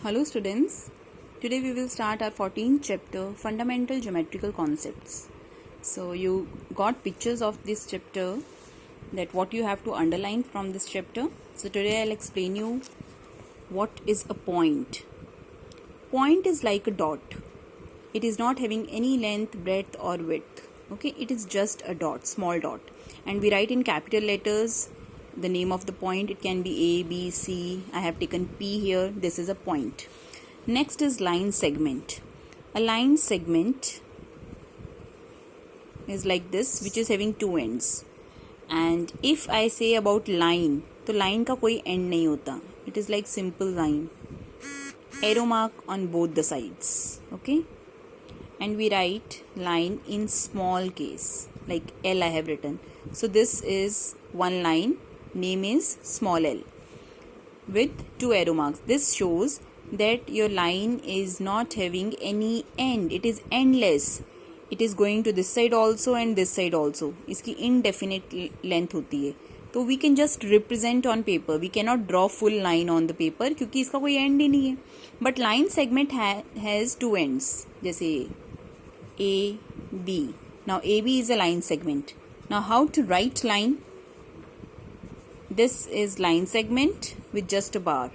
Hello students, today we will start our 14th chapter, Fundamental Geometrical Concepts. So you got pictures of this chapter, that what you have to underline from this chapter. So today I'll explain you what is a point. Point is like a dot. It is not having any length, breadth or width. Okay, it is just a dot, small dot. And we write in capital letters the name of the point. It can be A, B, C. I have taken P here. This is a point. Next is line segment. A line segment is like this, which is having two ends. And if I say about line, तो line का कोई end नहीं होता. It is like simple line. Arrow mark on both the sides. Okay. And we write line in small case, like L I have written. So this is one line. Name is small l with two arrow marks. This shows that your line is not having any end. It is endless. It is going to this side also and this side also. इसकी indefinite length होती है. तो we can just represent on paper. We cannot draw full line on the paper क्योंकि इसका कोई end ही नहीं है. But line segment has two ends. जैसे A, B. Now AB is a line segment. Now how to write line? This is line segment with just a bar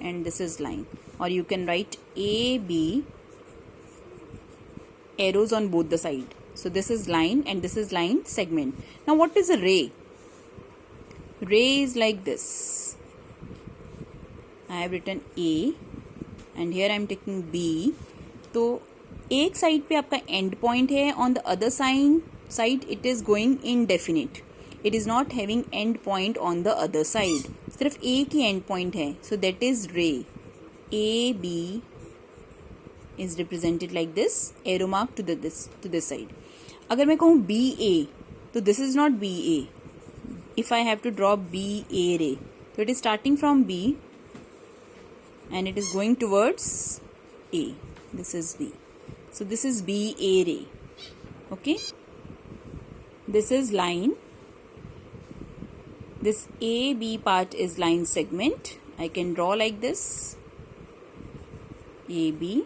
and this is line, or you can write A, B, arrows on both the side. So this is line and this is line segment. Now what is a ray? Ray is like this. I have written A and here I am taking B. तो एक side पे आपका end point है, on the other side it is going indefinite. It is not having end point on the other side. सिर्फ A की end point है. So that is ray. A, B is represented like this. Arrow mark to this side. अगर मैं कहूँ B, A, तो this is not B, A. If I have to draw B, A ray, so it is starting from B and it is going towards A. This is B. So this is B, A ray. Okay. This is line. This AB part is line segment. I can draw like this. AB.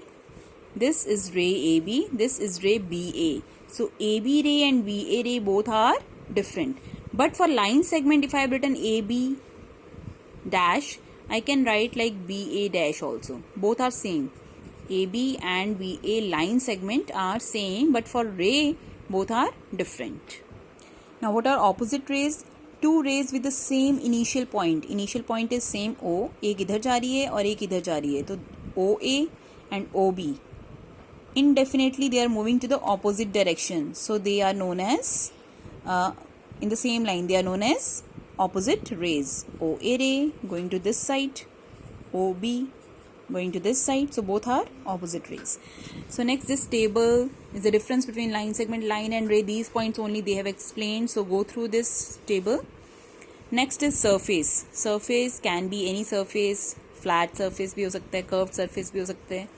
This is ray AB. This is ray BA. So AB ray and BA ray both are different. But for line segment, if I have written AB dash, I can write like BA dash also. Both are same. AB and BA line segment are same, but for ray, both are different. Now what are opposite rays? Two rays with the same initial point. Initial point is same O. एक इधर जा रही है और एक इधर जा रही है. तो OA and OB. Indefinitely they are moving to the opposite direction. So they are known as, in the same line, they are known as opposite rays. OA ray going to this side. OB going to this side. So both are opposite rays. So next, this table is the difference between line segment, line and ray. These points only they have explained. So go through this table. Next is surface. Surface can be any surface. Flat surface भी हो सकता है, curved surface भी हो सकता है.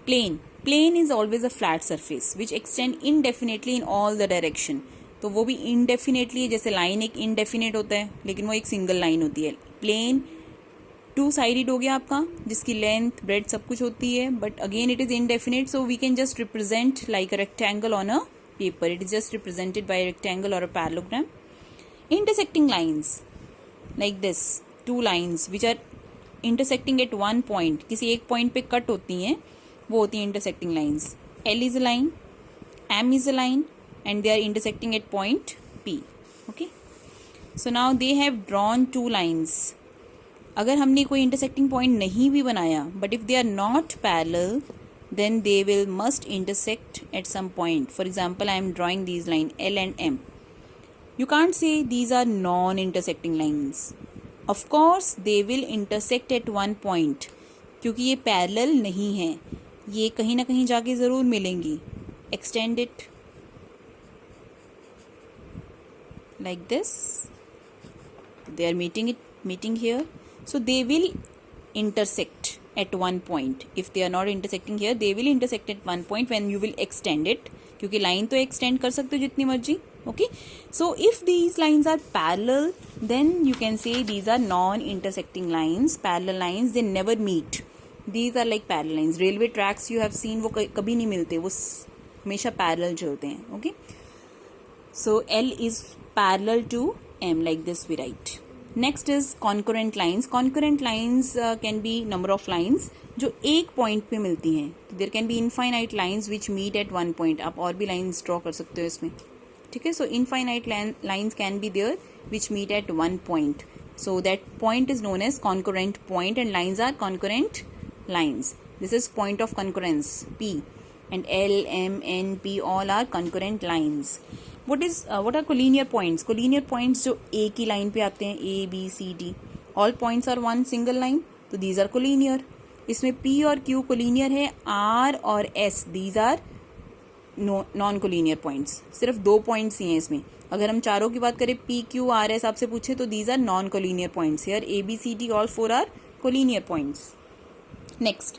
Plane. Plane is always a flat surface which extend indefinitely in all the direction. तो वो भी indefinitely, जैसे line एक indefinite होता है लेकिन वो एक single line होती है. Plane टू साइडेड हो गया आपका, जिसकी लेंथ ब्रेड सब कुछ होती है, but again it is indefinite. So we can just represent like a rectangle on a paper. It is just represented by rectangle और a parallelogram. Intersecting lines like this, two lines which are intersecting at one point, किसी एक point पे cut होती हैं, वो होती हैं intersecting lines. L is a line, M is a line and they are intersecting at point P. Okay, so now they have drawn two lines. अगर हमने कोई इंटरसेक्टिंग पॉइंट नहीं भी बनाया, but if they are not parallel, then they will must intersect at some point. For example, I am drawing these line L and M. You can't say these are non-intersecting lines. Of course, they will intersect at one point. क्योंकि ये parallel नहीं है, ये कहीं ना कहीं जाके ज़रूर मिलेंगी. Extend it like this. They are meeting here. So they will intersect at one point. If they are not intersecting here, they will intersect at one point when you will extend it. क्योंकि line तो extend कर सकते हो जितनी मर्जी. Okay. So if these lines are parallel, then you can say these are non-intersecting lines. Parallel lines, they never meet. These are like parallel lines. Railway tracks you have seen, वो कभी नहीं मिलते, वो हमेशा पैरेलल चलते हैं. Okay, so L is parallel to M, like this we write. Next is concurrent lines. Concurrent lines can be number of lines जो एक पॉइंट पे मिलती हैं. There can be infinite lines which meet at one point. आप और भी lines draw कर सकते हो इसमें, ठीक है. So infinite lines can be there which meet at one point. So that point is known as concurrent point, and lines are concurrent lines. This is point of concurrence, P, and L, M, N, P all are concurrent lines. what are collinear points? Collinear points जो A की line पे आते हैं, A, B, C, D, all points are one single line, तो these are collinear. इसमें P और Q collinear है, R और S these are non collinear points. सिर्फ 2 पॉइंट्स ही हैं इसमें. अगर हम चारों की बात करें P, Q, R, S आपसे पूछे तो these are non collinear points. Here A, B, C, D all 4 are collinear points. Next,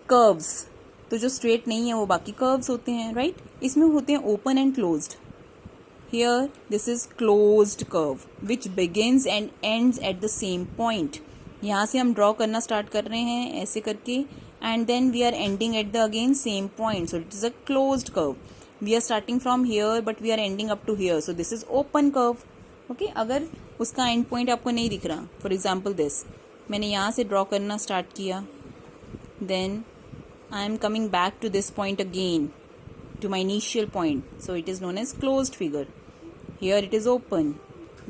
curves. तो जो स्ट्रेट नहीं है वो बाकी कर्व्स होते हैं, राइट. इसमें होते हैं open and closed. Here this is closed curve which begins and ends at the same point. यहाँ से हम ड्रॉ करना स्टार्ट कर रहे हैं ऐसे करके, and then we are ending at the again same point. So it is a closed curve. We are starting from here but we are ending up to here. So this is open curve. Okay, अगर उसका end point आपको नहीं दिख रहा, for example this, मैंने यहाँ से draw करना स्टार्ट किया, then I am coming back to this point again, to my initial point. So it is known as closed figure. Here it is open.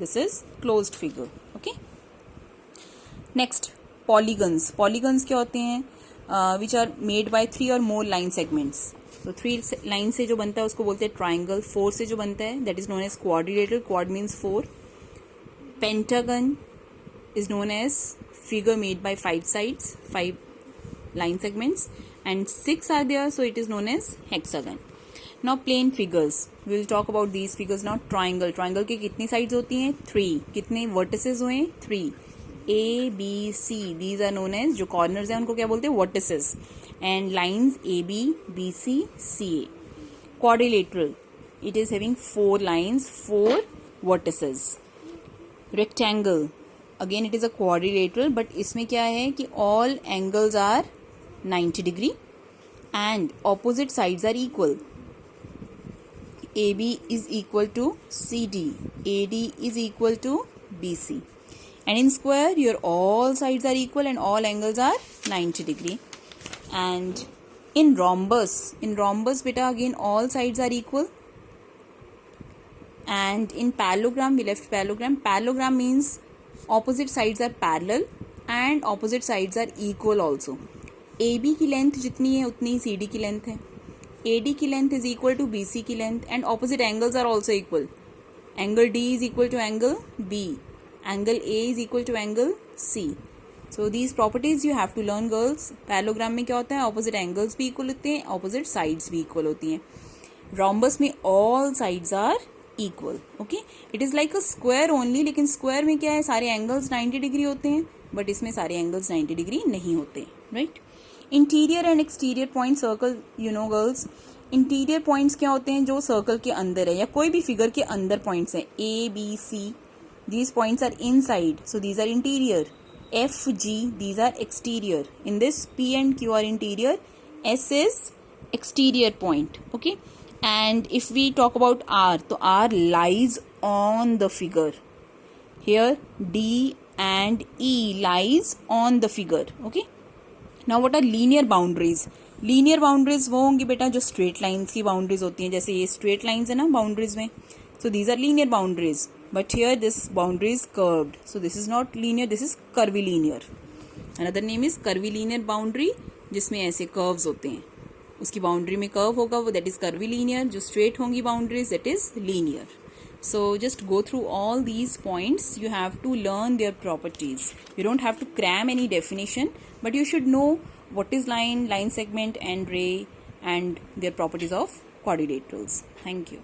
This is closed figure. Okay. Next, polygons. Polygons क्या होते हैं? Which are made by 3 or more line segments. तो 3 line से जो बनता है उसको बोलते हैं ट्राइंगल. 4 से जो बनता है that is known as quadrilateral. Quad means 4. Pentagon is known as figure made by 5 sides, 5 line segments, and 6 are there, so it is known as hexagon. Now plane figures, we will talk about these figures now. Triangle. Triangle के कितनी sides होती हैं? 3. कितने vertices हुए? 3. A, B, C, these are known as, जो corners हैं उनको क्या बोलते हैं? Vertices. And lines A, B, B, C, C, A. Quadrilateral, it is having 4 lines, 4 vertices. Rectangle, again it is a quadrilateral, but इसमें क्या है कि all angles are 90 degree and opposite sides are equal. AB is equal to CD, AD is equal to BC, and in square your all sides are equal and all angles are 90 degree. And in rhombus beta again all sides are equal. And in parallelogram, we left parallelogram. Parallelogram means opposite sides are parallel and opposite sides are equal also. AB की length जितनी है उतनी ही CD की length है. AD की length is equal to BC की length, and opposite angles are also equal. Angle D is equal to angle B. Angle A is equal to angle C. So these properties you have to learn, girls. Parallelogram में क्या होता है? Opposite angles भी equal होते हैं, opposite sides भी equal होती हैं. Rhombus में all sides are equal. Okay? It is like a square only, लेकिन square में क्या है? सारे angles 90 degree होते हैं, but इसमें सारे angles 90 degree नहीं होते, right? Interior and exterior point. Circle, you know girls, interior points क्या होते हैं? जो सर्कल के अंदर है या कोई भी फिगर के अंदर पॉइंट्स हैं. A, B, C, these points are inside, so these are interior. F, G, these are exterior. In this, P and Q are interior. S is exterior point. Okay, and if we talk about R, तो R lies on the figure. Here D and E lies on the figure. Okay. Now what are linear boundaries? Linear boundaries वो होंगी बेटा जो straight lines की boundaries होती हैं, जैसे ये straight lines है ना boundaries में. So these are linear boundaries. But here this boundary is curved. So this is not linear, this is curvilinear. Another name is curvilinear boundary, जिसमें ऐसे curves होते हैं. उसकी boundary में curve होगा वो, that is curvilinear. जो straight होंगी boundaries, that is linear. So just go through all these points. You have to learn their properties. You don't have to cram any definition, but you should know what is line segment, and ray, and their properties of quadrilaterals. Thank you.